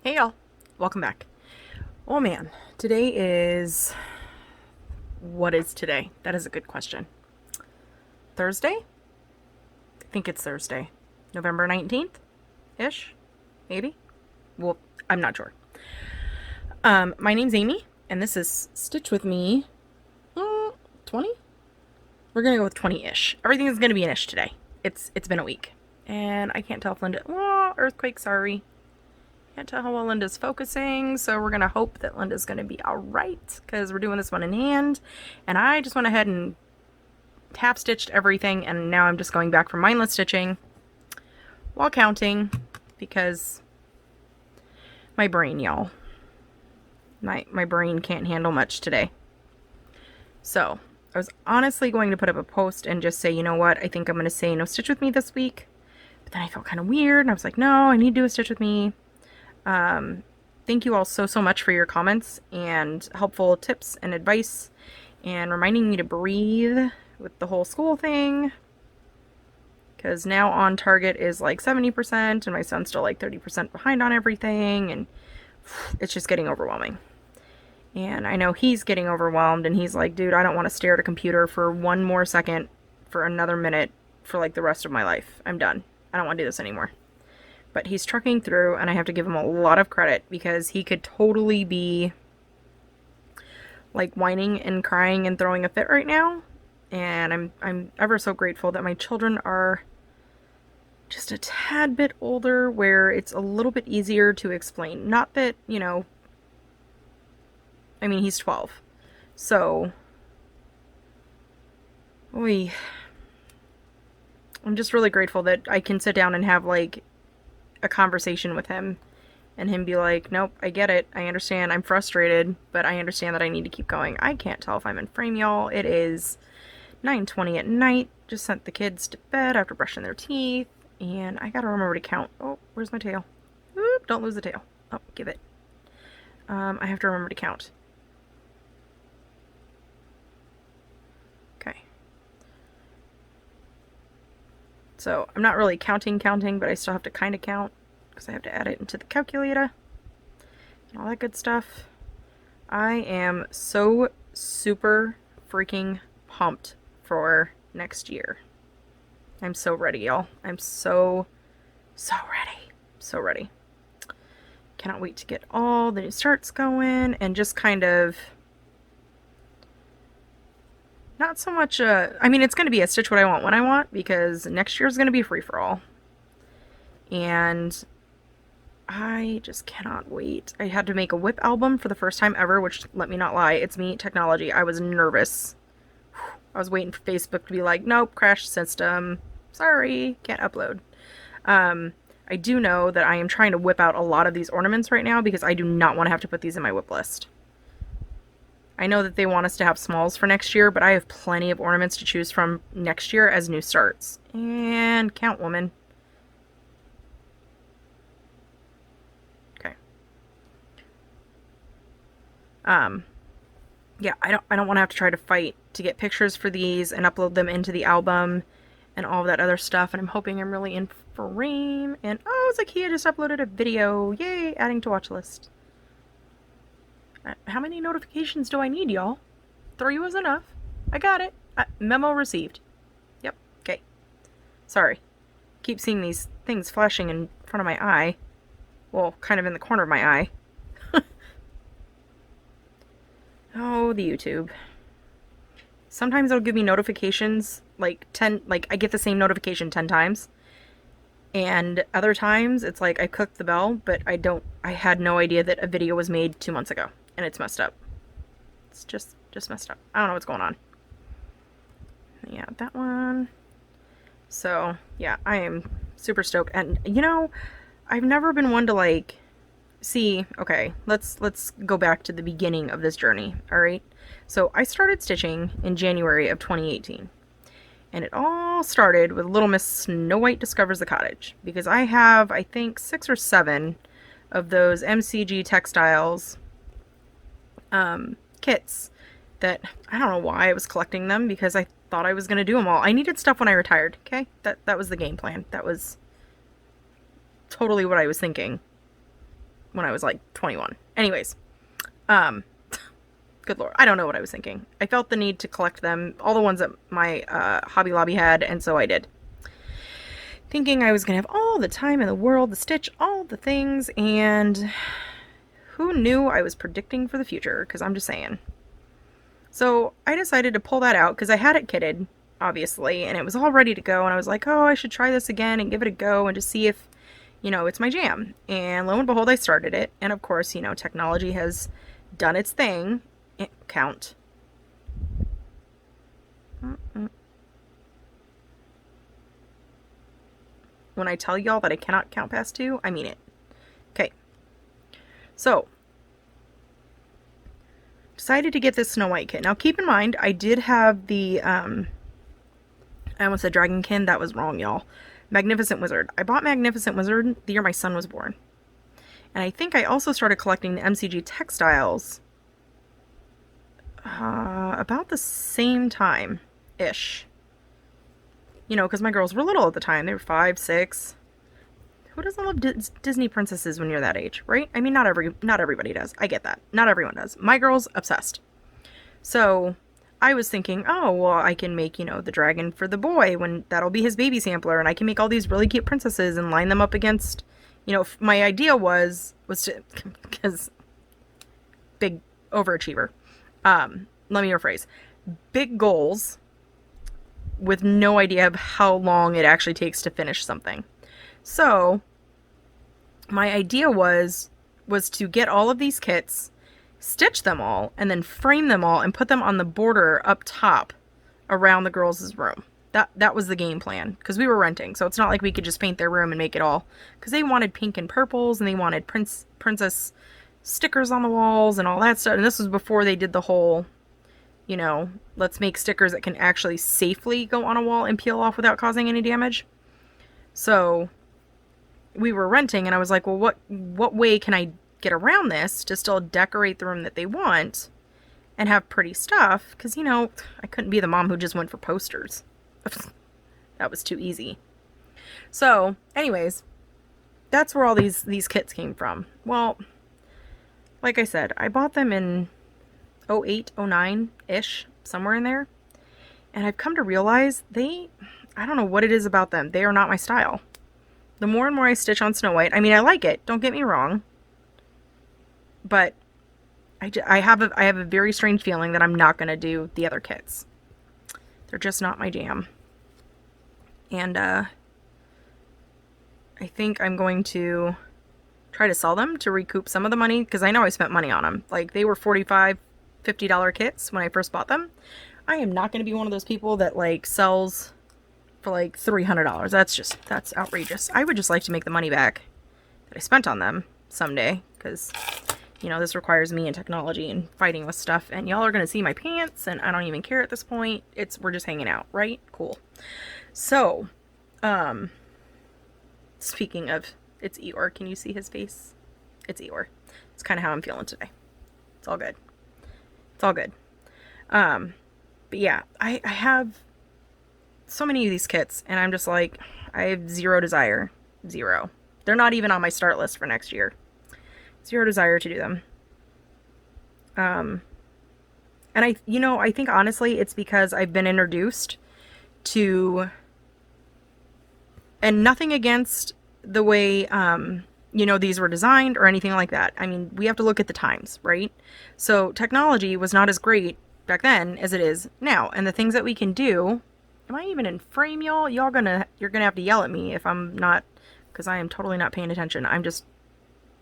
Hey y'all, welcome back. Oh man, today is... What is today? That is a good question. Thursday? I think it's Thursday. November 19th-ish? Maybe? Well, I'm not sure. My name's Amy, and this is Stitch With Me 20? We're gonna go with 20-ish. Everything is gonna be an ish today. It's been a week. And I can't tell if Linda... Oh, earthquake, sorry. Can't tell how well Linda's focusing, so we're gonna hope that Linda's gonna be alright, because we're doing this one in hand, and I just went ahead and half stitched everything, and now I'm just going back for mindless stitching while counting, because my brain, y'all. My brain can't handle much today. So, I was honestly going to put up a post and just say, you know what, I think I'm gonna say no stitch with me this week, but then I felt kind of weird, and I was like, no, I need to do a stitch with me. Thank you all so much for your comments and helpful tips and advice and reminding me to breathe with the whole school thing, because now on target is like 70% and my son's still like 30% behind on everything, and it's just getting overwhelming. And I know he's getting overwhelmed, and he's like, dude, I don't want to stare at a computer for one more second for another minute for like the rest of my life. I'm done. I don't want to do this anymore. But he's trucking through, and I have to give him a lot of credit, because he could totally be like whining and crying and throwing a fit right now. And I'm ever so grateful that my children are just a tad bit older, where it's a little bit easier to explain. Not that, you know, I mean, he's 12. So, I'm just really grateful that I can sit down and have like a conversation with him, and him be like, nope, I get it, I understand, I'm frustrated, but I understand that I need to keep going. I can't tell if I'm in frame, y'all. It is 9:20 at night. Just sent the kids to bed after brushing their teeth, and I gotta remember to count. Oh, where's my tail? Oop, don't lose the tail. Oh, give it. I have to remember to count. Okay. So I'm not really counting, but I still have to kind of count, because I have to add it into the calculator and all that good stuff. I am so super freaking pumped for next year. I'm so ready, y'all. I'm so ready. So ready. Cannot wait to get all the new starts going, and just kind of not so much I mean, it's going to be a stitch what I want when I want, because next year is going to be free for all. And I just cannot wait. I had to make a whip album for the first time ever, which, let me not lie, it's me, technology. I was nervous. I was waiting for Facebook to be like, nope, crash system. Sorry, can't upload. I do know that I am trying to whip out a lot of these ornaments right now, because I do not want to have to put these in my whip list. I know that they want us to have smalls for next year, but I have plenty of ornaments to choose from next year as new starts. And count, woman. Okay. Yeah, I don't want to have to try to fight to get pictures for these and upload them into the album and all of that other stuff. And I'm hoping I'm really in frame. And oh, Zakia just uploaded a video. Yay, adding to watch list. How many notifications do I need, y'all? 3 was enough. I got it. Memo received. Yep, okay. Sorry. Keep seeing these things flashing in front of my eye. Well, kind of in the corner of my eye. Oh, the YouTube. Sometimes it'll give me notifications, like I get the same notification 10 times. And other times, it's like I clicked the bell, but I had no idea that a video was made 2 months ago. And it's messed up. It's just messed up. I don't know what's going on. Yeah, that one. So, yeah, I am super stoked. And, you know, I've never been one to, like, see, okay, let's go back to the beginning of this journey, alright? So, I started stitching in January of 2018. And it all started with Little Miss Snow White Discovers the Cottage. Because I have, I think, 6 or 7 of those MCG Textiles kits that I don't know why I was collecting them, because I thought I was going to do them all. I needed stuff when I retired, okay? That was the game plan. That was totally what I was thinking. when I was like 21. Anyways, um, good Lord, I don't know what I was thinking. I felt the need to collect them, all the ones that my Hobby Lobby had, and so I did. Thinking I was going to have all the time in the world to stitch all the things, and who knew I was predicting for the future, because I'm just saying. So I decided to pull that out because I had it kitted, obviously, and it was all ready to go, and I was like, oh, I should try this again and give it a go and just see if, it's my jam. And lo and behold, I started it, and of course, technology has done its thing. Count. When I tell y'all that I cannot count past 2, I mean it. Okay. So, decided to get this Snow White kit. Now, keep in mind, I did have the, I almost said Dragonkin. That was wrong, y'all. Magnificent Wizard. I bought Magnificent Wizard the year my son was born. And I think I also started collecting the MCG textiles about the same time-ish. Because my girls were little at the time. They were 5, 6. Who doesn't love Disney princesses when you're that age, right? I mean, not everybody does. I get that. Not everyone does. My girl's obsessed. So I was thinking, oh, well, I can make, the dragon for the boy when that'll be his baby sampler, and I can make all these really cute princesses and line them up against, my idea was to, because big overachiever. Let me rephrase. Big goals with no idea of how long it actually takes to finish something. So my idea was to get all of these kits, stitch them all, and then frame them all and put them on the border up top around the girls' room. That was the game plan, because we were renting, so it's not like we could just paint their room and make it all, because they wanted pink and purples, and they wanted princess stickers on the walls and all that stuff. And this was before they did the whole, let's make stickers that can actually safely go on a wall and peel off without causing any damage. So we were renting, and I was like, well, what way can I get around this to still decorate the room that they want and have pretty stuff? Because, I couldn't be the mom who just went for posters. That was too easy. So, anyways, that's where all these kits came from. Well, like I said, I bought them in 08, 09-ish, somewhere in there. And I've come to realize I don't know what it is about them. They are not my style. The more and more I stitch on Snow White, I mean, I like it, don't get me wrong. But I have a very strange feeling that I'm not going to do the other kits. They're just not my jam. And I think I'm going to try to sell them to recoup some of the money, because I know I spent money on them. Like, they were $45, $50 kits when I first bought them. I am not going to be one of those people that, like, sells for, like, $300. That's outrageous. I would just like to make the money back that I spent on them someday, because, this requires me and technology and fighting with stuff, and y'all are going to see my pants, and I don't even care at this point. We're just hanging out, right? Cool. So, speaking of, it's Eeyore. Can you see his face? It's Eeyore. It's kind of how I'm feeling today. It's all good. It's all good. But yeah, I have so many of these kits, and I'm just like, I have zero desire. Zero. They're not even on my start list for next year. Zero desire to do them. And I think honestly, it's because I've been introduced to, and nothing against the way, these were designed or anything like that. I mean, we have to look at the times, right? So technology was not as great back then as it is now. And the things that we can do, am I even in frame, y'all? You're gonna have to yell at me if I'm not, because I am totally not paying attention. I'm just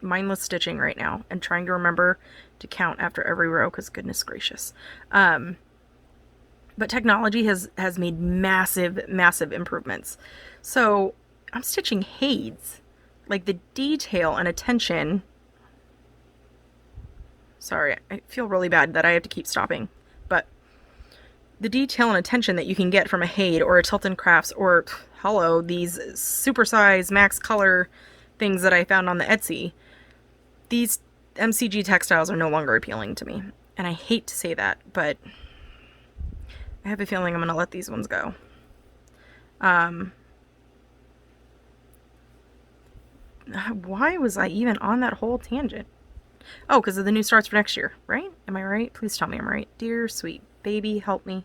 mindless stitching right now and trying to remember to count after every row, because goodness gracious. But technology has made massive improvements. So I'm stitching heids, like the detail and attention. Sorry, I feel really bad that I have to keep stopping, but the detail and attention that you can get from a Haid or a Tilton Crafts, or hello, these supersize max color things that I found on the Etsy, these MCG textiles are no longer appealing to me. And I hate to say that, but I have a feeling I'm going to let these ones go. Why was I even on that whole tangent? Oh, because of the new starts for next year, right? Am I right? Please tell me I'm right. Dear sweet baby, help me.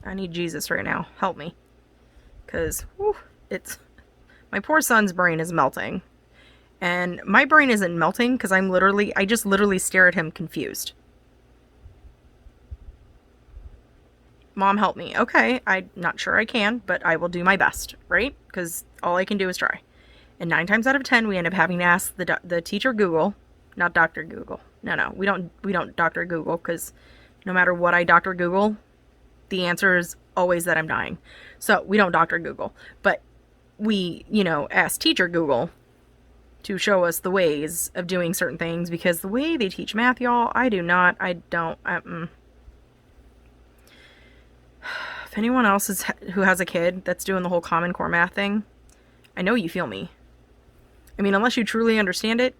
I need Jesus right now. Help me. Because, it's... My poor son's brain is melting. And my brain isn't melting because I just literally stare at him confused. Mom, help me. Okay, I'm not sure I can, but I will do my best, right? Because all I can do is try. And 9 times out of 10, we end up having to ask the teacher Google, not Dr. Google. No, we don't Dr. Google, because no matter what I Dr. Google, the answer is always that I'm dying. So we don't Dr. Google, but we, ask teacher Google to show us the ways of doing certain things, because the way they teach math, y'all, if anyone else who has a kid that's doing the whole Common Core math thing, I know you feel me. I mean, unless you truly understand it,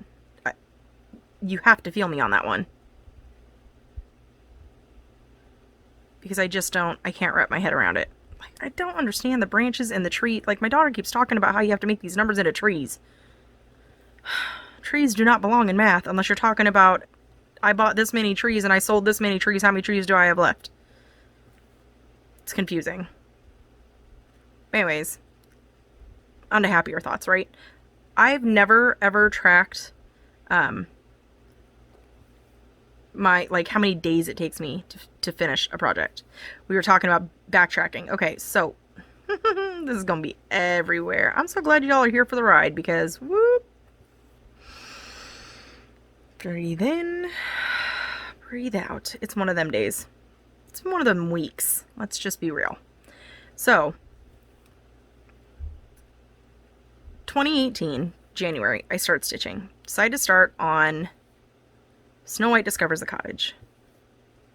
you have to feel me on that one. Because I can't wrap my head around it. Like, I don't understand the branches and the tree. Like, my daughter keeps talking about how you have to make these numbers into trees. Trees do not belong in math unless you're talking about, I bought this many trees and I sold this many trees. How many trees do I have left? It's confusing. Anyways, on to happier thoughts, right? I've never ever tracked my, like, how many days it takes me to finish a project. We were talking about backtracking. Okay, so this is gonna be everywhere. I'm so glad y'all are here for the ride, because whoop. Breathe in, breathe out. It's one of them days. It's one of them weeks. Let's just be real. So 2018, January, I start stitching. Decided to start on Snow White Discovers the Cottage.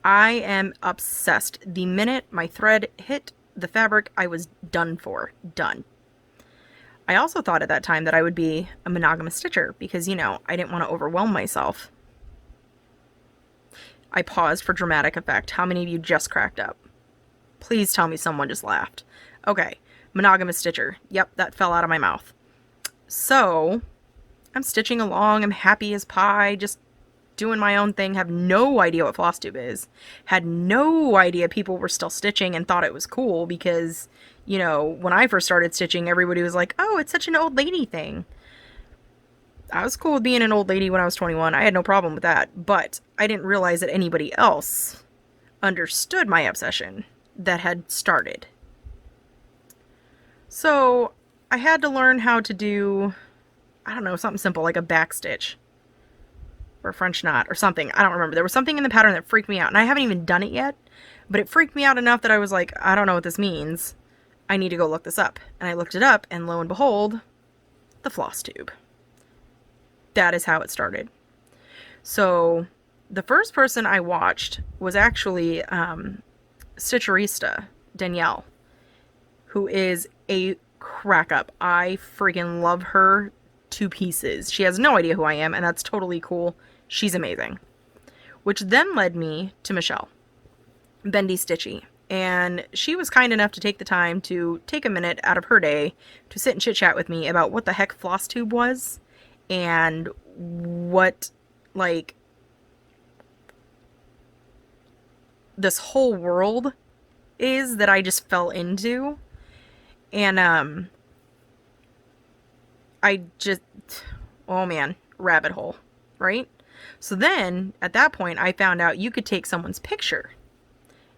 I am obsessed. The minute my thread hit the fabric, I was done for. Done. I also thought at that time that I would be a monogamous stitcher because, I didn't want to overwhelm myself. I paused for dramatic effect. How many of you just cracked up? Please tell me someone just laughed. Okay, monogamous stitcher. Yep, that fell out of my mouth. So, I'm stitching along. I'm happy as pie, just doing my own thing. Have no idea what floss tube is. Had no idea people were still stitching and thought it was cool because, when I first started stitching, everybody was like, oh, it's such an old lady thing. I was cool with being an old lady when I was 21. I had no problem with that. But I didn't realize that anybody else understood my obsession that had started. So I had to learn how to do, something simple like a back stitch or a French knot or something. I don't remember. There was something in the pattern that freaked me out, and I haven't even done it yet, but it freaked me out enough that I was like, I don't know what this means. I need to go look this up. And I looked it up, and lo and behold, the floss tube. That is how it started. So the first person I watched was actually Stitcherista Danielle, who is a crack up. I freaking love her to pieces. She has no idea who I am, and that's totally cool. She's amazing. Which then led me to Michelle, Bendy Stitchy. And she was kind enough to take the time to take a minute out of her day to sit and chit chat with me about what the heck floss tube was and what, like, this whole world is that I just fell into. And oh man, rabbit hole, right? So then at that point I found out you could take someone's picture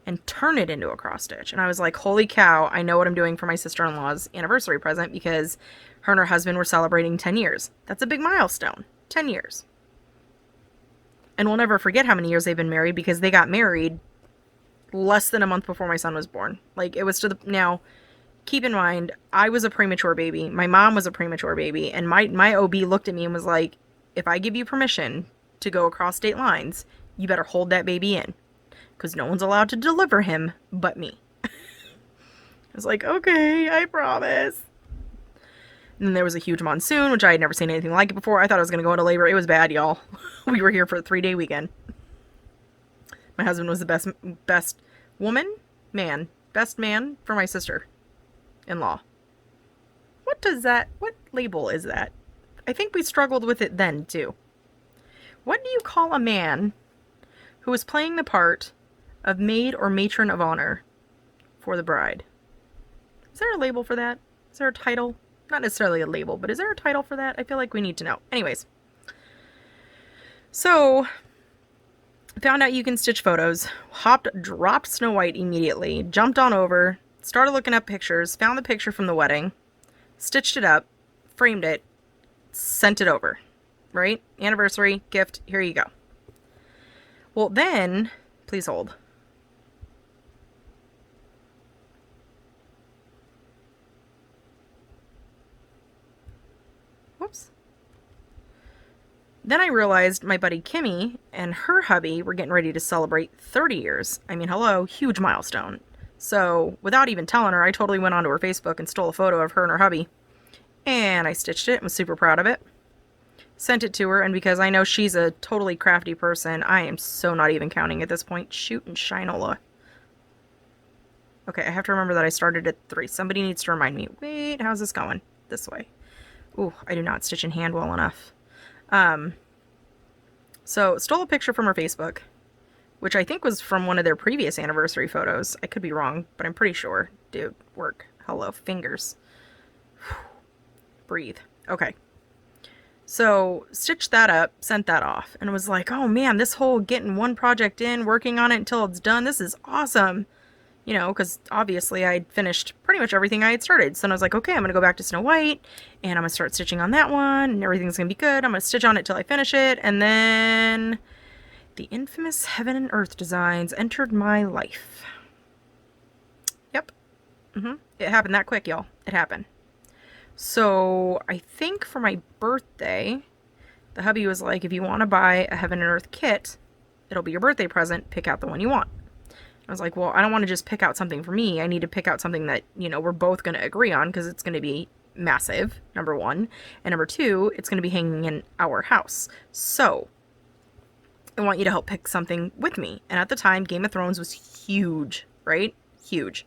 and turn it into a cross stitch. And I was like, holy cow, I know what I'm doing for my sister-in-law's anniversary present, because her and her husband were celebrating 10 years. That's a big milestone. 10 years. And we'll never forget how many years they've been married, because they got married less than a month before my son was born. Like, it was now, keep in mind, I was a premature baby. My mom was a premature baby. And my OB looked at me and was like, if I give you permission to go across state lines, you better hold that baby in, because no one's allowed to deliver him but me. I was like, okay, I promise. And then there was a huge monsoon, which I had never seen anything like it before. I thought I was going to go into labor. It was bad, y'all. We were here for a 3-day weekend. My husband was the best best man for my sister-in-law. what label is that? I think we struggled with it then too. What do you call a man who is playing the part of maid or matron of honor for the bride? Is there a label for that? Is there a title? Not necessarily a label, but is there a title for that? I feel like we need to know. Anyways. So, found out you can stitch photos, dropped Snow White immediately, jumped on over, started looking up pictures, found the picture from the wedding, stitched it up, framed it, sent it over, right? Anniversary, gift, here you go. Well, then, please hold. Whoops. Then I realized my buddy Kimmy and her hubby were getting ready to celebrate 30 years. I mean, hello, huge milestone. So without even telling her, I totally went onto her Facebook and stole a photo of her and her hubby. And I stitched it and was super proud of it. Sent it to her, and because I know she's a totally crafty person, I am so not even counting at this point. Shoot and shinola. Okay, I have to remember that I started at 3. Somebody needs to remind me. Wait, how's this going? This way. Ooh, I do not stitch in hand well enough. So stole a picture from her Facebook, which I think was from one of their previous anniversary photos. I could be wrong, but I'm pretty sure. Dude, work. Hello, fingers. Breathe. Okay. So stitched that up, sent that off, and was like, oh man, this whole getting one project in, working on it until it's done, this is awesome. You know, because obviously I'd finished pretty much everything I had started. So I was like, okay, I'm going to go back to Snow White, and I'm going to start stitching on that one, and everything's going to be good. I'm going to stitch on it till I finish it, and then the infamous Heaven and Earth designs entered my life. Yep. It happened that quick, y'all. It happened. So I think for my birthday, the hubby was like, if you want to buy a Heaven and Earth kit, it'll be your birthday present. Pick out the one you want. I was like, well, I don't want to just pick out something for me. I need to pick out something that, you know, we're both going to agree on, because it's going to be massive, number one. And number two, it's going to be hanging in our house. So I want you to help pick something with me. And at the time, Game of Thrones was huge, right? Huge.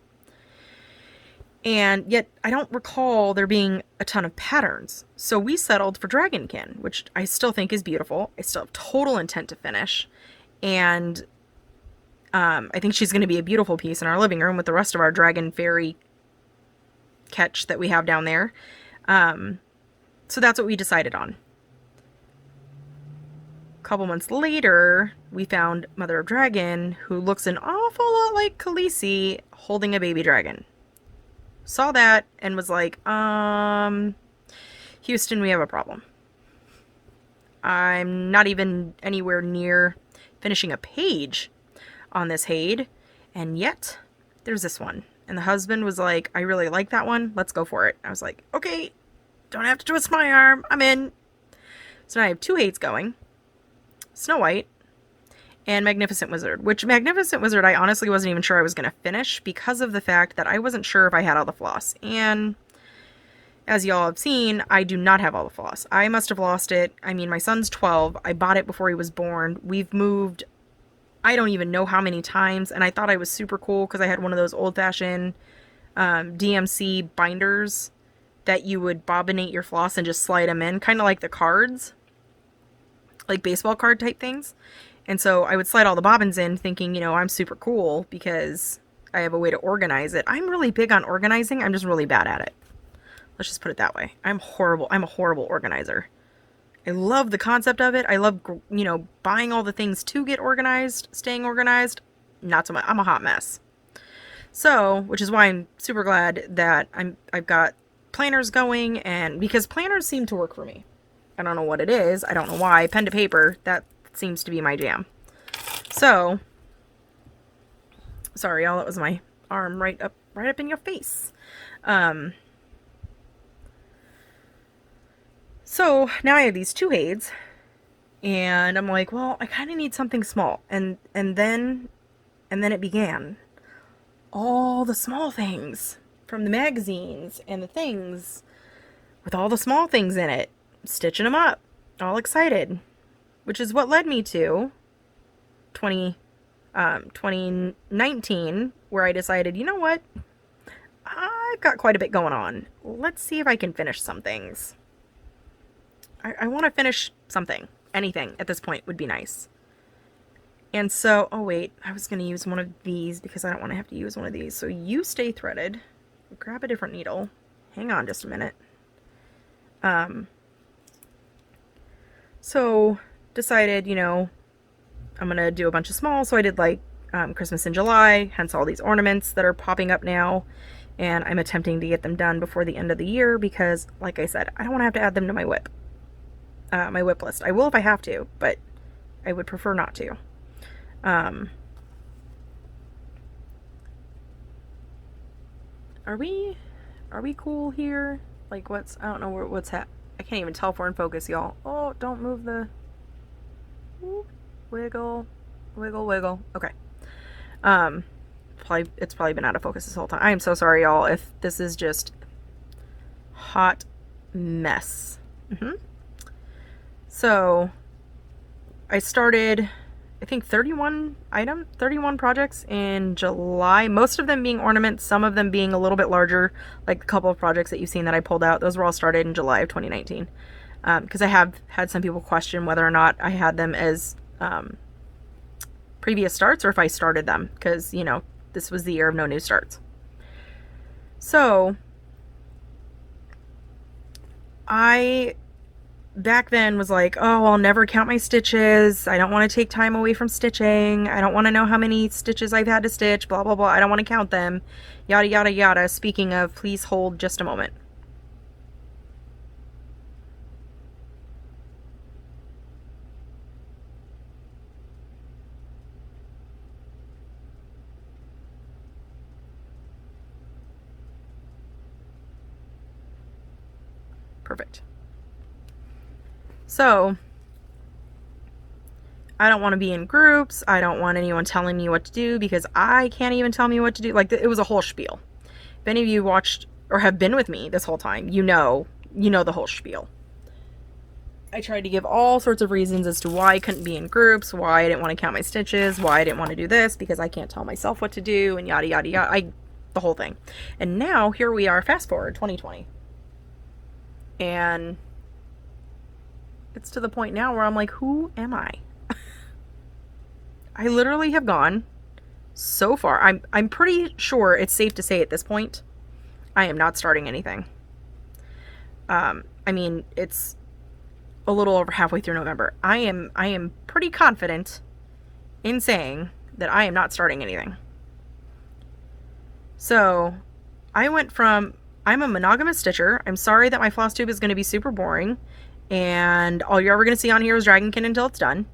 And yet I don't recall there being a ton of patterns. So we settled for Dragonkin, which I still think is beautiful. I still have total intent to finish. And I think she's going to be a beautiful piece in our living room with the rest of our dragon fairy catch that we have down there. So that's what we decided on. A couple months later, we found Mother of Dragon, who looks an awful lot like Khaleesi holding a baby dragon. Saw that and was like, Houston, we have a problem. I'm not even anywhere near finishing a page on this Haid, and yet there's this one. And the husband was like, I really like that one. Let's go for it. I was like, okay, don't have to twist my arm. I'm in. So now I have 2 Haids going. Snow White and Magnificent Wizard, which Magnificent Wizard I honestly wasn't even sure I was going to finish because of the fact that I wasn't sure if I had all the floss. And as y'all have seen, I do not have all the floss. I must have lost it. I mean, my son's 12. I bought it before he was born. We've moved I don't even know how many times, and I thought I was super cool because I had one of those old-fashioned DMC binders that you would bobbinate your floss and just slide them in, kind of like the cards, like baseball card type things. And so I would slide all the bobbins in thinking, you know, I'm super cool because I have a way to organize it. I'm really big on organizing. I'm just really bad at it. Let's just put it that way. I'm horrible. I'm a horrible organizer. I love the concept of it. I love, you know, buying all the things to get organized, staying organized. Not so much. I'm a hot mess. So, which is why I'm super glad that I've got planners going, and because planners seem to work for me. I don't know what it is. I don't know why. Pen to paper, that seems to be my jam. So, sorry y'all, that was my arm right up in your face. So now I have these 2 Haids, and I'm like, well, I kind of need something small. And then it began. All the small things from the magazines and the things with all the small things in it, stitching them up, all excited, which is what led me to 2019, where I decided, you know what? I've got quite a bit going on. Let's see if I can finish some things. I want to finish something. Anything at this point would be nice. And so, oh wait, I was going to use one of these because I don't want to have to use one of these. So you stay threaded. Grab a different needle. Hang on just a minute. So decided, you know, I'm going to do a bunch of small. So I did like Christmas in July, hence all these ornaments that are popping up now. And I'm attempting to get them done before the end of the year because, like I said, I don't want to have to add them to my whip list. I will if I have to, but I would prefer not to. Are we cool here? Like what's, I don't know what's I can't even tell if we're in focus, y'all. Oh, don't move the, wiggle, wiggle, wiggle. Okay. It's probably been out of focus this whole time. I am so sorry, y'all, if this is just hot mess. So I started, I think 31 projects in July, most of them being ornaments, some of them being a little bit larger, like a couple of projects that you've seen that I pulled out. Those were all started in July of 2019. Because I have had some people question whether or not I had them as previous starts or if I started them, because, you know, this was the year of no new starts. So I back then was like, oh, I'll never count my stitches. I don't want to take time away from stitching. I don't want to know how many stitches I've had to stitch, blah, blah, blah. I don't want to count them, yada, yada, yada. Speaking of, please hold just a moment. Perfect. So I don't want to be in groups. I don't want anyone telling me what to do because I can't even tell me what to do. Like, it was a whole spiel. If any of you watched or have been with me this whole time, you know the whole spiel. I tried to give all sorts of reasons as to why I couldn't be in groups, why I didn't want to count my stitches, why I didn't want to do this because I can't tell myself what to do, and yada, yada, yada. The whole thing. And now here we are, fast forward 2020. And it's to the point now where I'm like, who am I? I literally have gone so far. I'm pretty sure it's safe to say at this point, I am not starting anything. I mean, it's a little over halfway through November. I am pretty confident in saying that I am not starting anything. So I went from, I'm a monogamous stitcher. I'm sorry that my floss tube is going to be super boring and all you're ever going to see on here is Dragonkin until it's done,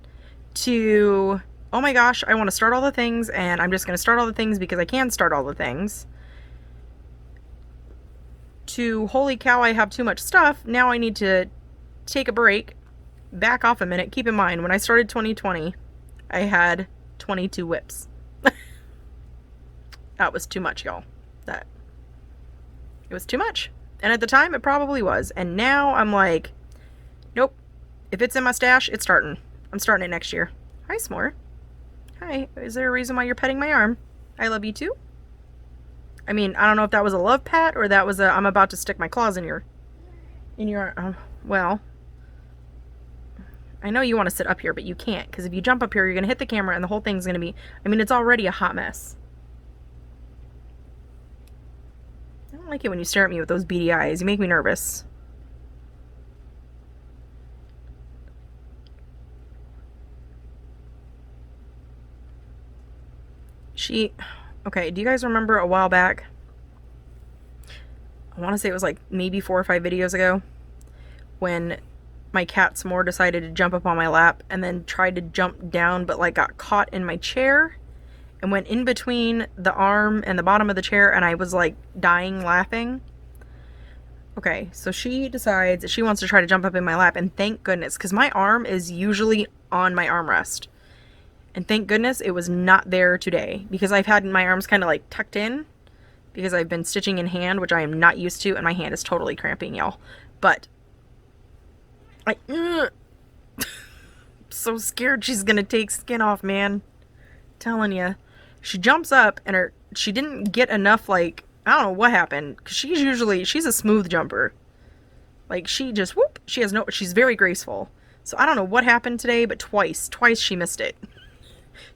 to, oh my gosh, I want to start all the things and I'm just going to start all the things because I can start all the things, to, holy cow, I have too much stuff. Now I need to take a break, back off a minute. Keep in mind, when I started 2020, I had 22 whips. That was too much, y'all. It was too much. And at the time, it probably was. And now I'm like, nope. If it's in my stash, it's starting. I'm starting it next year. Hi, S'more. Hi. Is there a reason why you're petting my arm? I love you too. I mean, I don't know if that was a love pat or that was a, I'm about to stick my claws in your well, I know you want to sit up here, but you can't. Because if you jump up here, you're going to hit the camera and the whole thing's going to be, I mean, it's already a hot mess. I don't like it when you stare at me with those beady eyes. You make me nervous. Okay, do you guys remember a while back? I want to say it was like maybe 4 or 5 videos ago when my cat S'more decided to jump up on my lap and then tried to jump down but like got caught in my chair and went in between the arm and the bottom of the chair, and I was like dying laughing. Okay, so she decides that she wants to try to jump up in my lap, and thank goodness, because my arm is usually on my armrest. And thank goodness it was not there today, because I've had my arms kind of like tucked in because I've been stitching in hand, which I am not used to, and my hand is totally cramping, y'all. But I'm so scared she's gonna take skin off, man. Telling you. She jumps up and she didn't get enough like I don't know what happened, because she's a smooth jumper. Like, she just, whoop, she's very graceful. So I don't know what happened today, but twice she missed it.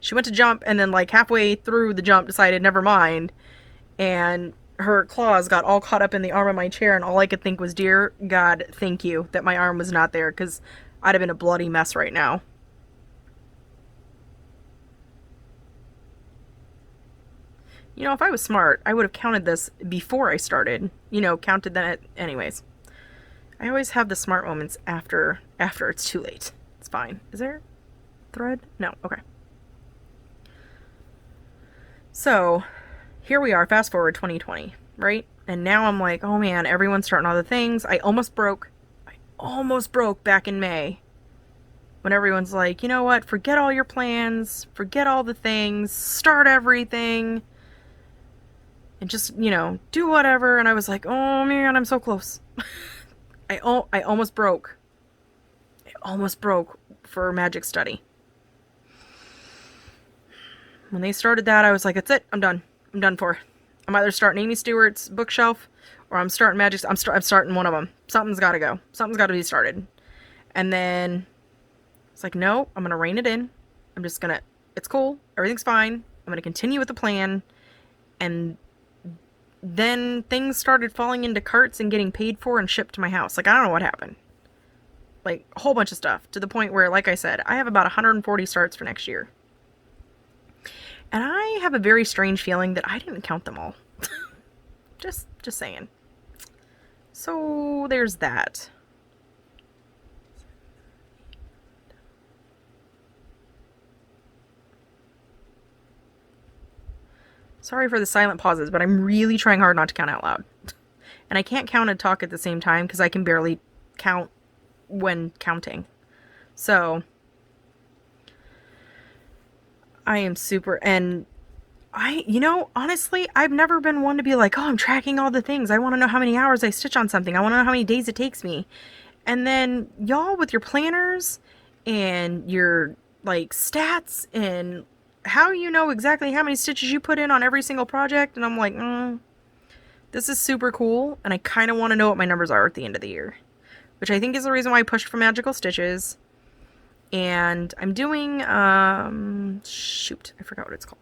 She went to jump, and then like halfway through the jump decided never mind, and her claws got all caught up in the arm of my chair, and all I could think was, dear God, thank you that my arm was not there, because I'd have been a bloody mess right now. You know, if I was smart, I would have counted this before I started. You know, counted that. Anyways, I always have the smart moments after it's too late. It's fine. Is there thread? No. Okay. So, here we are, fast forward 2020, right? And now I'm like, oh man, everyone's starting all the things. I almost broke back in May. When everyone's like, you know what, forget all your plans, forget all the things, start everything, and just, you know, do whatever. And I was like, oh man, I'm so close. I almost broke. I almost broke for magic study. When they started that, I was like, that's it, I'm done. I'm done for. I'm either starting Amy Stewart's bookshelf, or I'm starting magic. I'm starting one of them. Something's got to go. Something's got to be started. And then it's like, no, I'm going to rein it in. I'm just going to, it's cool. Everything's fine. I'm going to continue with the plan. And then things started falling into carts and getting paid for and shipped to my house. Like, I don't know what happened. Like, a whole bunch of stuff, to the point where, like I said, I have about 140 starts for next year. And I have a very strange feeling that I didn't count them all. just saying. So there's that. Sorry for the silent pauses, but I'm really trying hard not to count out loud. And I can't count and talk at the same time because I can barely count when counting. So I am super, and you know, honestly, I've never been one to be like, oh, I'm tracking all the things. I want to know how many hours I stitch on something. I want to know how many days it takes me. And then y'all with your planners and your like stats and how you know exactly how many stitches you put in on every single project. And I'm like, this is super cool. And I kind of want to know what my numbers are at the end of the year, which I think is the reason why I pushed for magical stitches. And I'm doing, shoot, I forgot what it's called.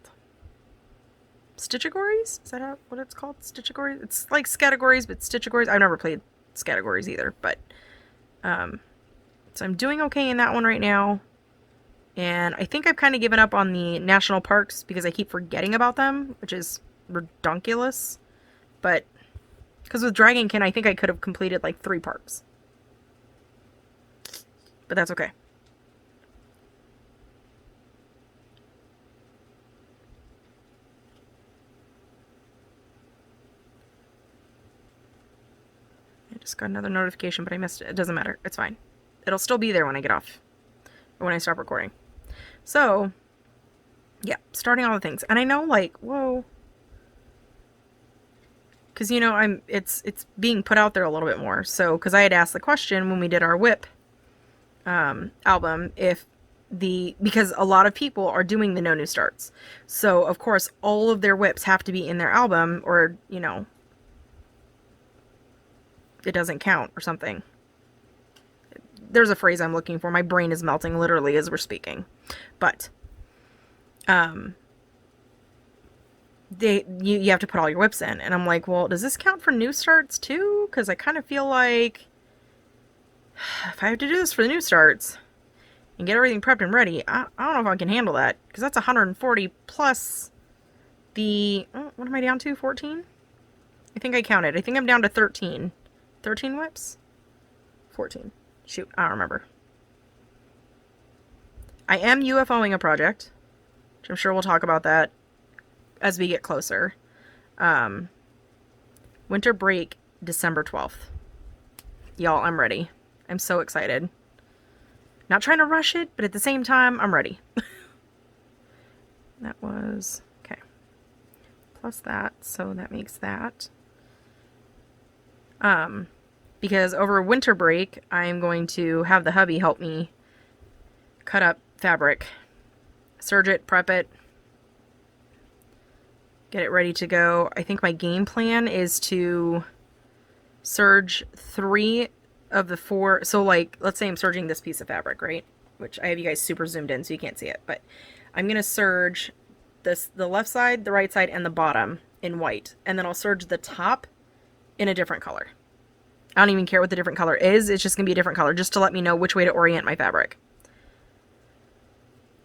Stitchagories? Is that what it's called? Stitchagories? It's like Scatagories, but Stitchagories. I've never played Scatagories either, but, so I'm doing okay in that one right now. And I think I've kind of given up on the national parks because I keep forgetting about them, which is redonkulous. But, because with Dragonkin, I think I could have completed like 3 parks. But that's okay. I just got another notification, but I missed it. It doesn't matter. It's fine. It'll still be there when I get off. Or when I stop recording. So, yeah, starting all the things. And I know, like, whoa. Because, you know, it's being put out there a little bit more. So, because I had asked the question when we did our whip album, because a lot of people are doing the no new starts. So, of course, all of their whips have to be in their album, or, you know, it doesn't count or something. There's a phrase I'm looking for. My brain is melting literally as we're speaking. But you have to put all your whips in. And I'm like, well, does this count for new starts too? Because I kind of feel like if I have to do this for the new starts and get everything prepped and ready, I don't know if I can handle that. Because that's 140 plus the, what am I down to? 14? I think I counted. I think I'm down to 13. 13 whips? 14. Shoot, I don't remember. I am UFOing a project, which I'm sure we'll talk about that as we get closer. Winter break, December 12th. Y'all, I'm ready. I'm so excited. Not trying to rush it, but at the same time, I'm ready. That was, okay. Plus that, so that makes that. Because over winter break, I'm going to have the hubby help me cut up fabric, serge it, prep it, get it ready to go. I think my game plan is to serge 3 of the 4. So like, let's say I'm serging this piece of fabric, right? Which I have you guys super zoomed in so you can't see it, but I'm going to serge the left side, the right side, and the bottom in white. And then I'll serge the top in a different color. I don't even care what the different color is. It's just going to be a different color just to let me know which way to orient my fabric.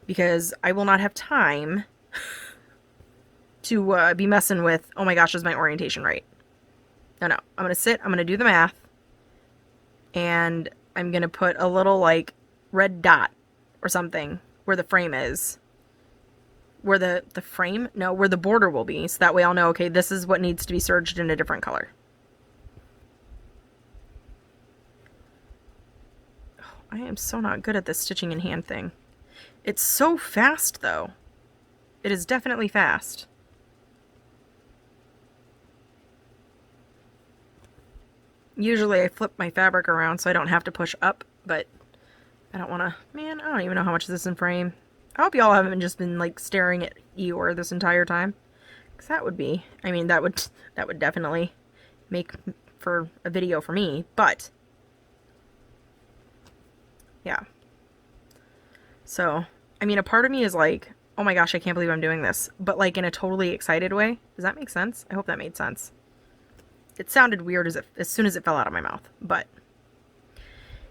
Because I will not have time to be messing with, oh my gosh, is my orientation right? No. I'm going to sit, I'm going to do the math, and I'm going to put a little like red dot or something where the frame is. Where the frame? No, where the border will be. So that way I'll know, okay, this is what needs to be serged in a different color. I am so not good at this stitching in hand thing. It's so fast, though. It is definitely fast. Usually I flip my fabric around so I don't have to push up, but I don't want to... Man, I don't even know how much is this in frame. I hope y'all haven't just been, like, staring at Eeyore this entire time. Because that would be... I mean, that would definitely make for a video for me, but... Yeah. So, I mean, a part of me is like, oh my gosh, I can't believe I'm doing this. But like in a totally excited way. Does that make sense? I hope that made sense. It sounded weird as soon as it fell out of my mouth. But,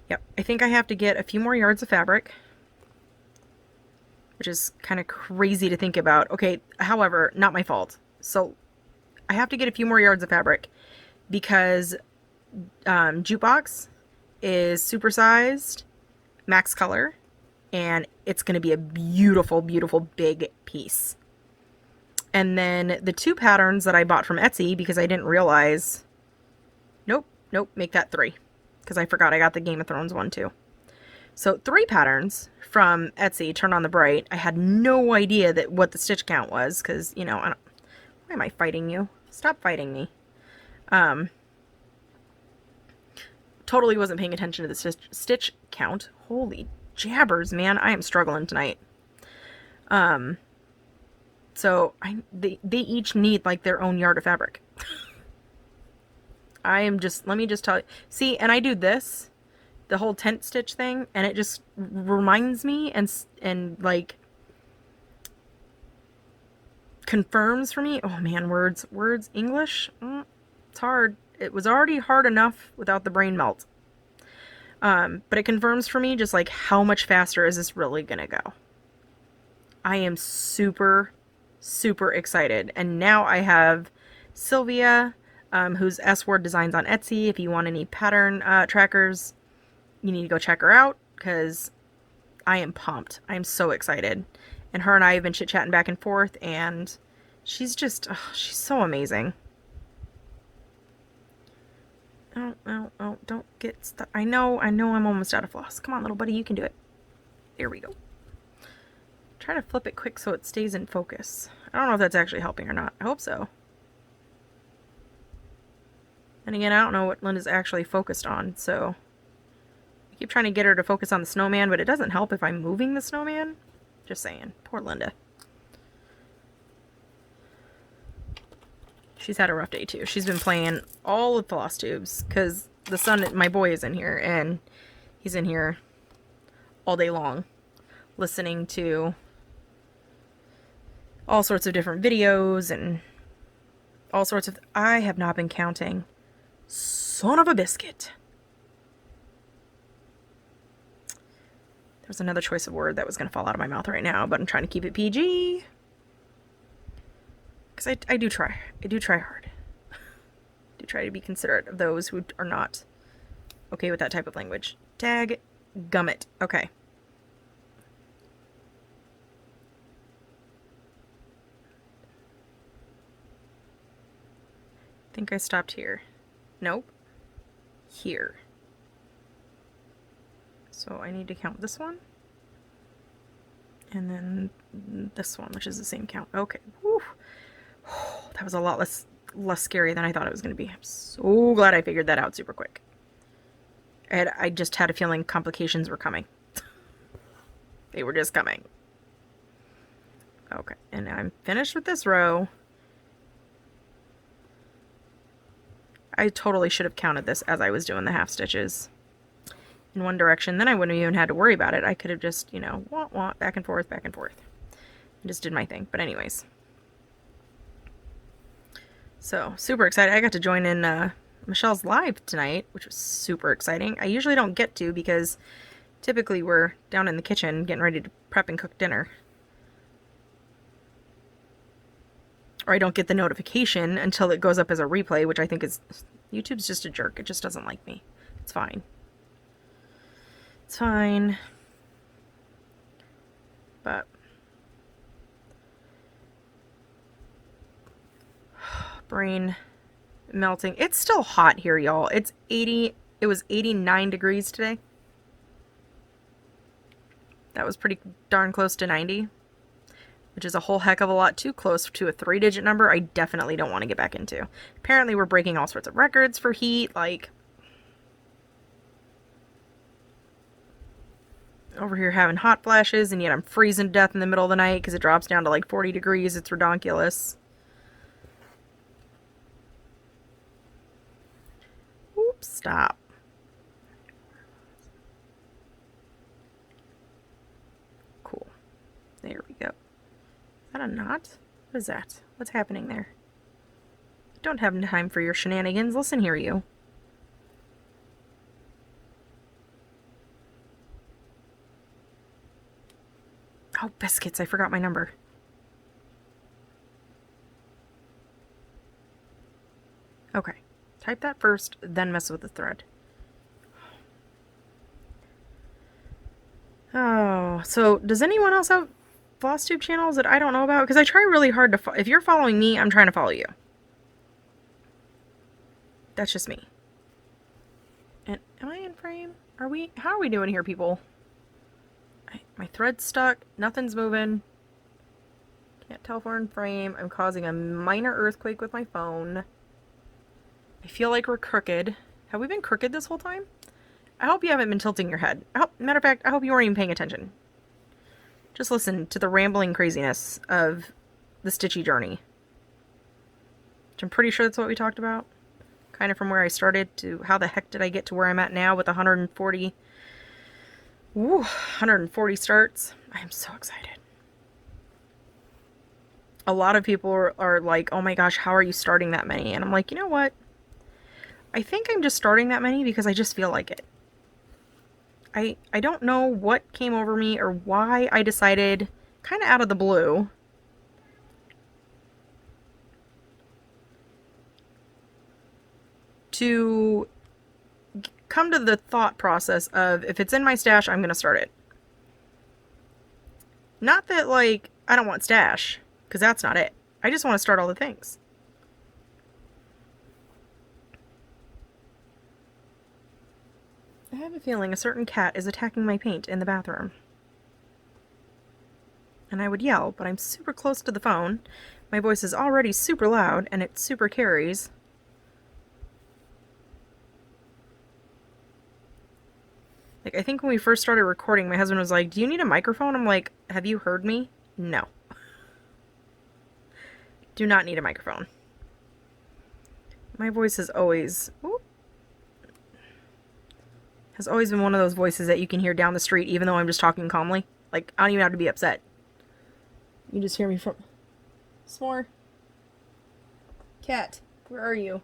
yep. I think I have to get a few more yards of fabric. Which is kind of crazy to think about. Okay, however, not my fault. So, I have to get a few more yards of fabric. Because Jukebox is supersized. Max color, and it's going to be a beautiful, beautiful big piece. And then the 2 patterns that I bought from Etsy because I didn't realize, nope, make that 3 because I forgot I got the Game of Thrones one too. So 3 patterns from Etsy, Turn on the Bright. I had no idea that what the stitch count was because, you know, why am I fighting you? Stop fighting me. Totally wasn't paying attention to the stitch count. Holy jabbers, man. I am struggling tonight. So they each need like their own yard of fabric. Let me just tell you. See, and I do this, the whole tent stitch thing, and it just reminds me and like confirms for me. Oh man, words, English. It's hard. It was already hard enough without the brain melt. But it confirms for me just like how much faster is this really gonna go. I am super, super excited. And now I have Sylvia, who's S-Word Designs on Etsy. If you want any pattern trackers, you need to go check her out because I am pumped. I am so excited. And her and I have been chit-chatting back and forth, and she's just, she's so amazing. Oh, don't get stuck. I know I'm almost out of floss. Come on, little buddy, you can do it. There we go. Try to flip it quick so it stays in focus. I don't know if that's actually helping or not. I hope so. And again, I don't know what Linda's actually focused on, so I keep trying to get her to focus on the snowman, but it doesn't help if I'm moving the snowman. Just saying. Poor Linda. She's had a rough day too. She's been playing all the floss tubes because the son, my boy, is in here, and he's in here all day long listening to all sorts of different videos and all sorts of... I have not been counting. Son of a biscuit. There's another choice of word that was going to fall out of my mouth right now, but I'm trying to keep it PG. Because I do try. I do try hard. I do try to be considerate of those who are not okay with that type of language. Tag gummit. Okay. I think I stopped here. Nope. Here. So I need to count this one. And then this one, which is the same count. Okay. Whew. That was a lot less scary than I thought it was going to be. I'm so glad I figured that out super quick. I just had a feeling complications were coming. They were just coming. Okay, and I'm finished with this row. I totally should have counted this as I was doing the half stitches in one direction. Then I wouldn't have even had to worry about it. I could have just, you know, wah, back and forth, back and forth. I just did my thing. But anyways. So, super excited. I got to join in Michelle's live tonight, which was super exciting. I usually don't get to because typically we're down in the kitchen getting ready to prep and cook dinner. Or I don't get the notification until it goes up as a replay, which I think is... YouTube's just a jerk. It just doesn't like me. It's fine. It's fine. But... brain melting. It's still hot here, y'all. It's 80... It was 89 degrees today. That was pretty darn close to 90. Which is a whole heck of a lot too close to a 3-digit number I definitely don't want to get back into. Apparently we're breaking all sorts of records for heat, like... over here having hot flashes, and yet I'm freezing to death in the middle of the night because it drops down to like 40 degrees. It's ridiculous. Oops, stop. Cool. There we go. Is that a knot? What is that? What's happening there? I don't have time for your shenanigans. Listen here, you. Oh, biscuits. I forgot my number. Okay. Type that first, then mess with the thread. Oh, so does anyone else have floss tube channels that I don't know about? Because I try really hard to... if you're following me, I'm trying to follow you. That's just me. And am I in frame? Are we... how are we doing here, people? My thread's stuck. Nothing's moving. Can't tell if we're in frame. I'm causing a minor earthquake with my phone. I feel like we're crooked. Have we been crooked this whole time? I hope you haven't been tilting your head. Matter of fact, I hope you weren't even paying attention. Just listen to the rambling craziness of the stitchy journey. Which I'm pretty sure that's what we talked about. Kind of from where I started to how the heck did I get to where I'm at now with 140... Ooh, 140 starts. I am so excited. A lot of people are like, oh my gosh, how are you starting that many? And I'm like, you know what? I think I'm just starting that many because I just feel like it. I don't know what came over me or why I decided, kind of out of the blue, to come to the thought process of, if it's in my stash, I'm going to start it. Not that, like, I don't want stash, because that's not it. I just want to start all the things. I have a feeling a certain cat is attacking my paint in the bathroom. And I would yell, but I'm super close to the phone. My voice is already super loud, and it super carries. Like, I think when we first started recording, my husband was like, do you need a microphone? I'm like, have you heard me? No. Do not need a microphone. My voice is always... Ooh, has always been one of those voices that you can hear down the street, even though I'm just talking calmly. Like, I don't even have to be upset. You just hear me from... S'more. Cat, where are you?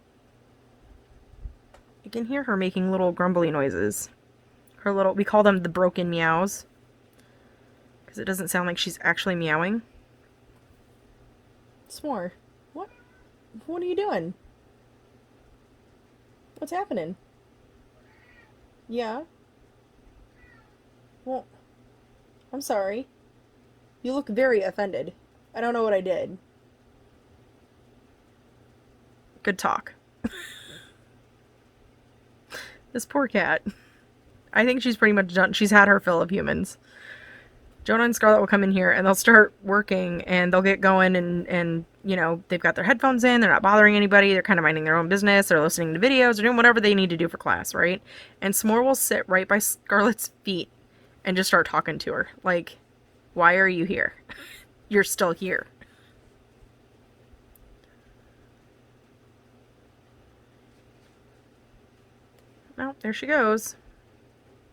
You can hear her making little grumbly noises. Her little... we call them the broken meows. Because it doesn't sound like she's actually meowing. S'more. What? What are you doing? What's happening? Yeah? Well, I'm sorry. You look very offended. I don't know what I did. Good talk. This poor cat. I think she's pretty much done. She's had her fill of humans. Jonah and Scarlett will come in here and they'll start working and they'll get going and you know, they've got their headphones in, they're not bothering anybody, they're kind of minding their own business, they're listening to videos, they're doing whatever they need to do for class, right? And S'more will sit right by Scarlett's feet and just start talking to her. Like, why are you here? You're still here. No, there she goes.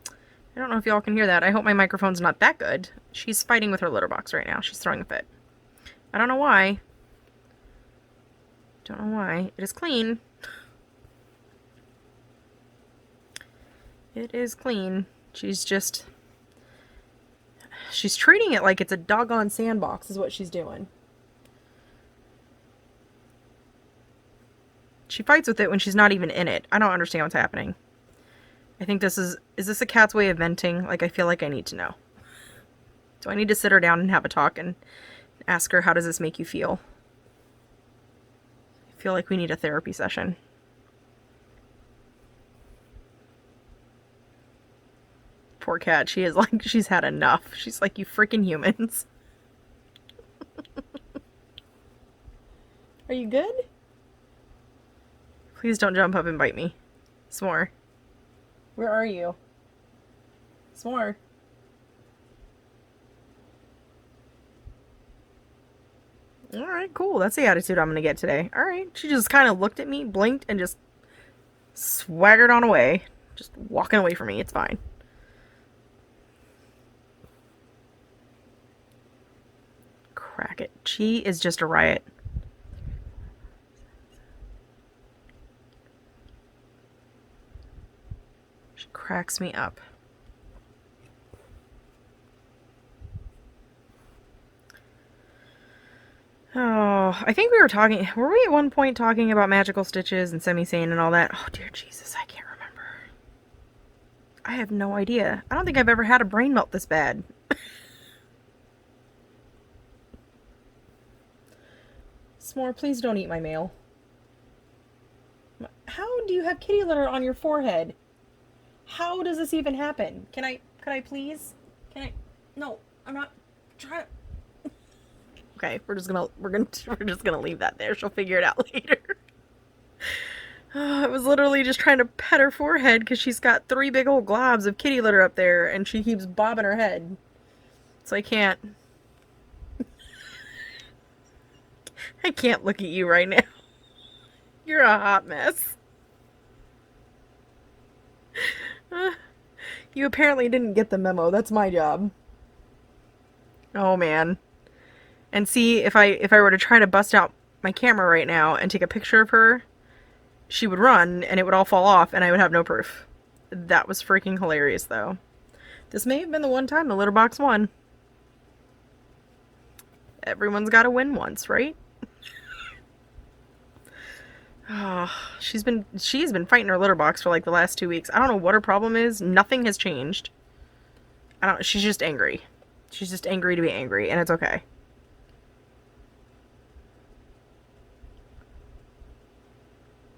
I don't know if y'all can hear that. I hope my microphone's not that good. She's fighting with her litter box right now. She's throwing a fit. I don't know why. Don't know why. It is clean. It is clean. She's treating it like it's a doggone sandbox is what she's doing. She fights with it when she's not even in it. I don't understand what's happening. I think is this a cat's way of venting? Like, I feel like I need to know. Do I need to sit her down and have a talk and ask her, how does this make you feel? I feel like we need a therapy session. Poor cat. She is like, she's had enough. She's like, you freaking humans. Are you good? Please don't jump up and bite me. S'more. Where are you? S'more. Alright, cool. That's the attitude I'm gonna get today. Alright. She just kind of looked at me, blinked, and just swaggered on away. Just walking away from me. It's fine. Crack it. She is just a riot. She cracks me up. Oh, I think we were we at one point talking about magical stitches and semi-sane and all that? Oh, dear Jesus, I can't remember. I have no idea. I don't think I've ever had a brain melt this bad. S'more, please don't eat my mail. How do you have kitty litter on your forehead? How does this even happen? Can I please? No, I'm not trying to. Okay, we're just gonna leave that there. She'll figure it out later. I was literally just trying to pet her forehead because she's got 3 big old globs of kitty litter up there and she keeps bobbing her head. So I can't look at you right now. You're a hot mess. You apparently didn't get the memo. That's my job. Oh man. And see, if I were to try to bust out my camera right now and take a picture of her, she would run and it would all fall off and I would have no proof. That was freaking hilarious though. This may have been the one time the litter box won. Everyone's got to win once, right? Oh, she's been fighting her litter box for like the last 2 weeks. I don't know what her problem is. Nothing has changed. She's just angry. She's just angry to be angry, and it's okay.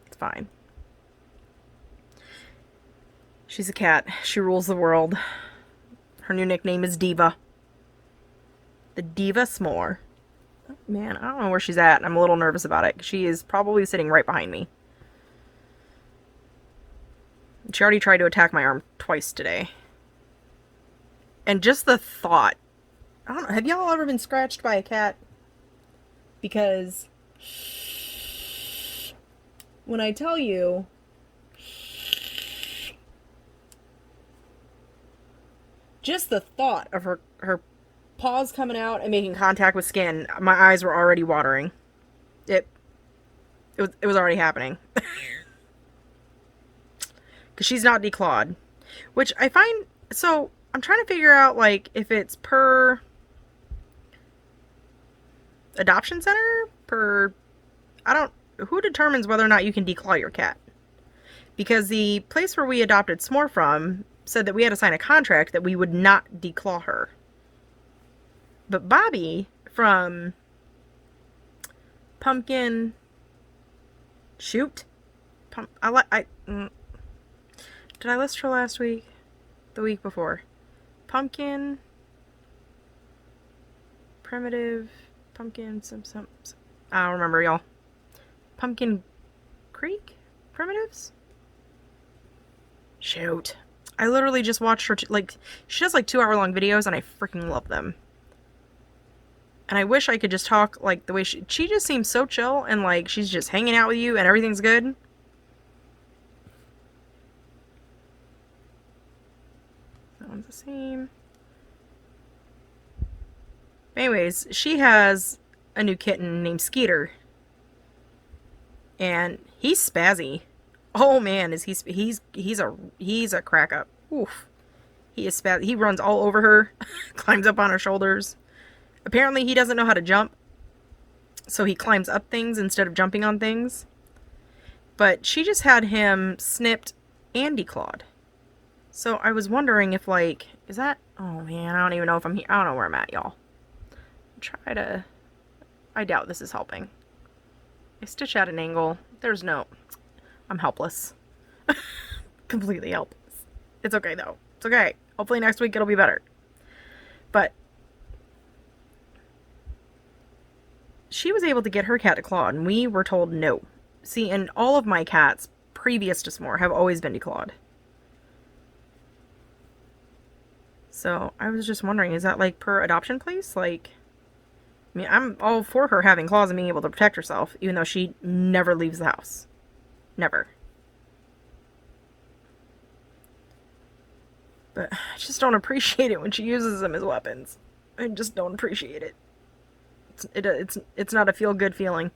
It's fine. She's a cat. She rules the world. Her new nickname is Diva. The Diva S'more. Man, I don't know where she's at. I'm a little nervous about it. She is probably sitting right behind me. She already tried to attack my arm twice today. And just the thought. I don't know, have y'all ever been scratched by a cat? Because when I tell you, just the thought of her paws coming out and making contact with skin, my eyes were already watering. It was already happening. Because she's not declawed. Which I find, so I'm trying to figure out like if it's per adoption center, who determines whether or not you can declaw your cat? Because the place where we adopted S'more from said that we had to sign a contract that we would not declaw her. But Bobby from Pumpkin Shoot. Did I list her last week? The week before. Pumpkin Primitive Pumpkin some I don't remember, y'all. Pumpkin Creek Primitives? Shoot. I literally just watched her she does like 2-hour-long videos and I freaking love them. And I wish I could just talk like the way she just seems so chill and like she's just hanging out with you and everything's good. one's the same. Anyways, she has a new kitten named Skeeter. And he's spazzy. Oh man, is he's a crack up. Oof. He is spazzy. He runs all over her, climbs up on her shoulders. Apparently he doesn't know how to jump, so he climbs up things instead of jumping on things. But she just had him snipped and declawed. So I was wondering if, like, is that... Oh man, I don't even know if I'm here. I don't know where I'm at, y'all. Try to... I doubt this is helping. I stitch at an angle. There's no... I'm helpless. Completely helpless. It's okay, though. It's okay. Hopefully next week it'll be better. But she was able to get her cat to claw, and we were told no. See, and all of my cats, previous to S'more, have always been declawed. So I was just wondering, is that like per adoption place? Like, I mean, I'm all for her having claws and being able to protect herself, even though she never leaves the house. Never. But I just don't appreciate it when she uses them as weapons. I just don't appreciate it. It's not a feel-good feeling.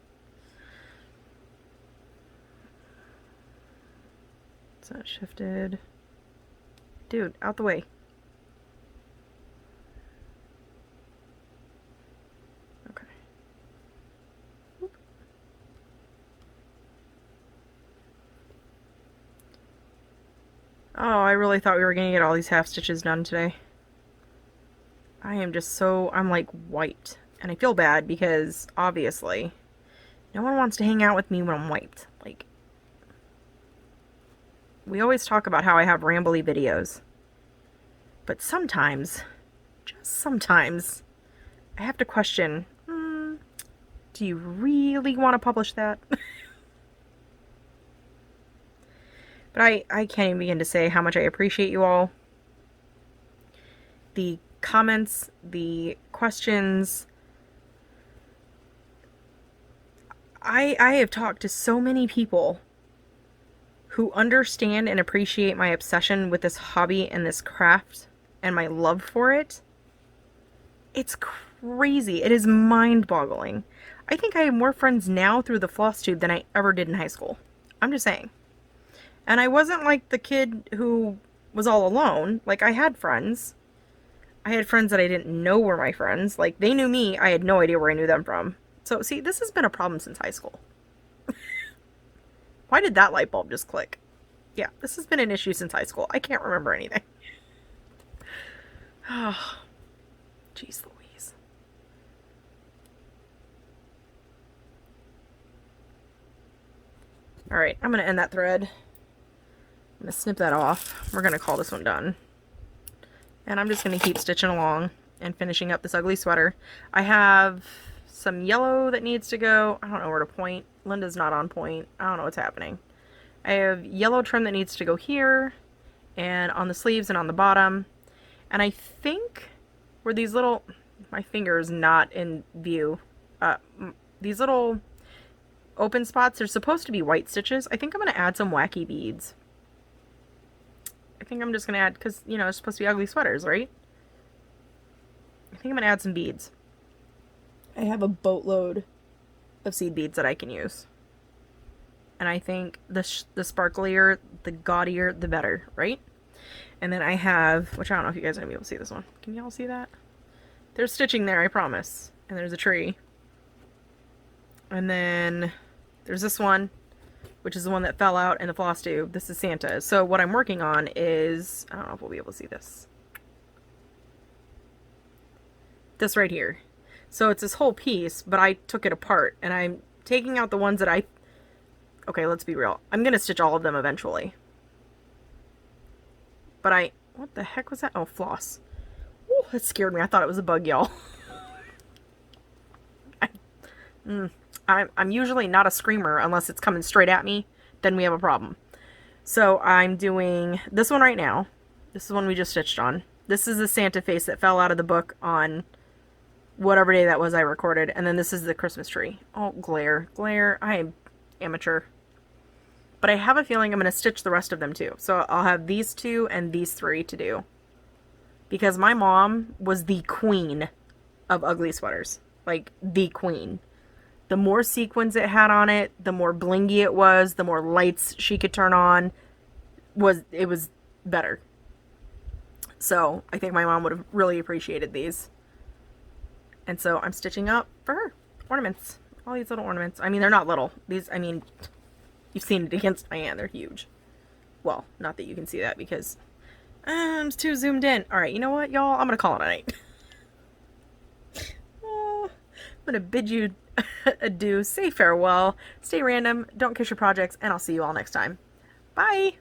Is that shifted? Dude, out the way. Okay. Oop. Oh, I really thought we were going to get all these half stitches done today. I am just so... I'm like wiped. And I feel bad because, obviously, no one wants to hang out with me when I'm wiped. Like, we always talk about how I have rambly videos. But sometimes, just sometimes, I have to question, do you really want to publish that? But I can't even begin to say how much I appreciate you all. The comments, the questions. I have talked to so many people who understand and appreciate my obsession with this hobby and this craft and my love for it. It's crazy. It is mind-boggling. I think I have more friends now through the floss tube than I ever did in high school. I'm just saying. And I wasn't like the kid who was all alone. Like, I had friends. I had friends that I didn't know were my friends. Like, they knew me. I had no idea where I knew them from. So, see, this has been a problem since high school. Why did that light bulb just click? Yeah, this has been an issue since high school. I can't remember anything. Oh, jeez Louise. Alright, I'm going to end that thread. I'm going to snip that off. We're going to call this one done. And I'm just going to keep stitching along and finishing up this ugly sweater. I have some yellow that needs to go. I don't know where to point. Linda's not on point. I don't know what's happening. I have yellow trim that needs to go here and on the sleeves and on the bottom. And I think where these little... My finger is not in view. These little open spots are supposed to be white stitches. I think I'm going to add some wacky beads. I think I'm just going to add, because, you know, it's supposed to be ugly sweaters, right? I think I'm going to add some beads. I have a boatload of seed beads that I can use. And I think the sparklier, the gaudier, the better, right? And then I have, which I don't know if you guys are going to be able to see this one. Can y'all see that? There's stitching there, I promise. And there's a tree. And then there's this one, which is the one that fell out in the floss tube. This is Santa. So what I'm working on is, I don't know if we'll be able to see this. This right here. So it's this whole piece, but I took it apart, and I'm taking out the ones that okay, let's be real. I'm going to stitch all of them eventually. But what the heck was that? Oh, floss. Ooh, that scared me. I thought it was a bug, y'all. I'm usually not a screamer unless it's coming straight at me. Then we have a problem. So I'm doing this one right now. This is one we just stitched on. This is the Santa face that fell out of the book on whatever day that was I recorded. And then this is the Christmas tree. Oh, glare. Glare. I am amateur. But I have a feeling I'm going to stitch the rest of them too. So I'll have these two and these three to do. because my mom was the queen of ugly sweaters. Like, the queen. The more sequins it had on it, the more blingy it was, the more lights she could turn on, it was better. So I think my mom would have really appreciated these. And so I'm stitching up for her ornaments. All these little ornaments. I mean, they're not little. These, I mean, you've seen it against my hand. They're huge. Well, not that you can see that because I'm too zoomed in. All right, you know what, y'all? I'm going to call it a night. I'm going to bid you adieu, say farewell, stay random, don't kiss your projects, and I'll see you all next time. Bye!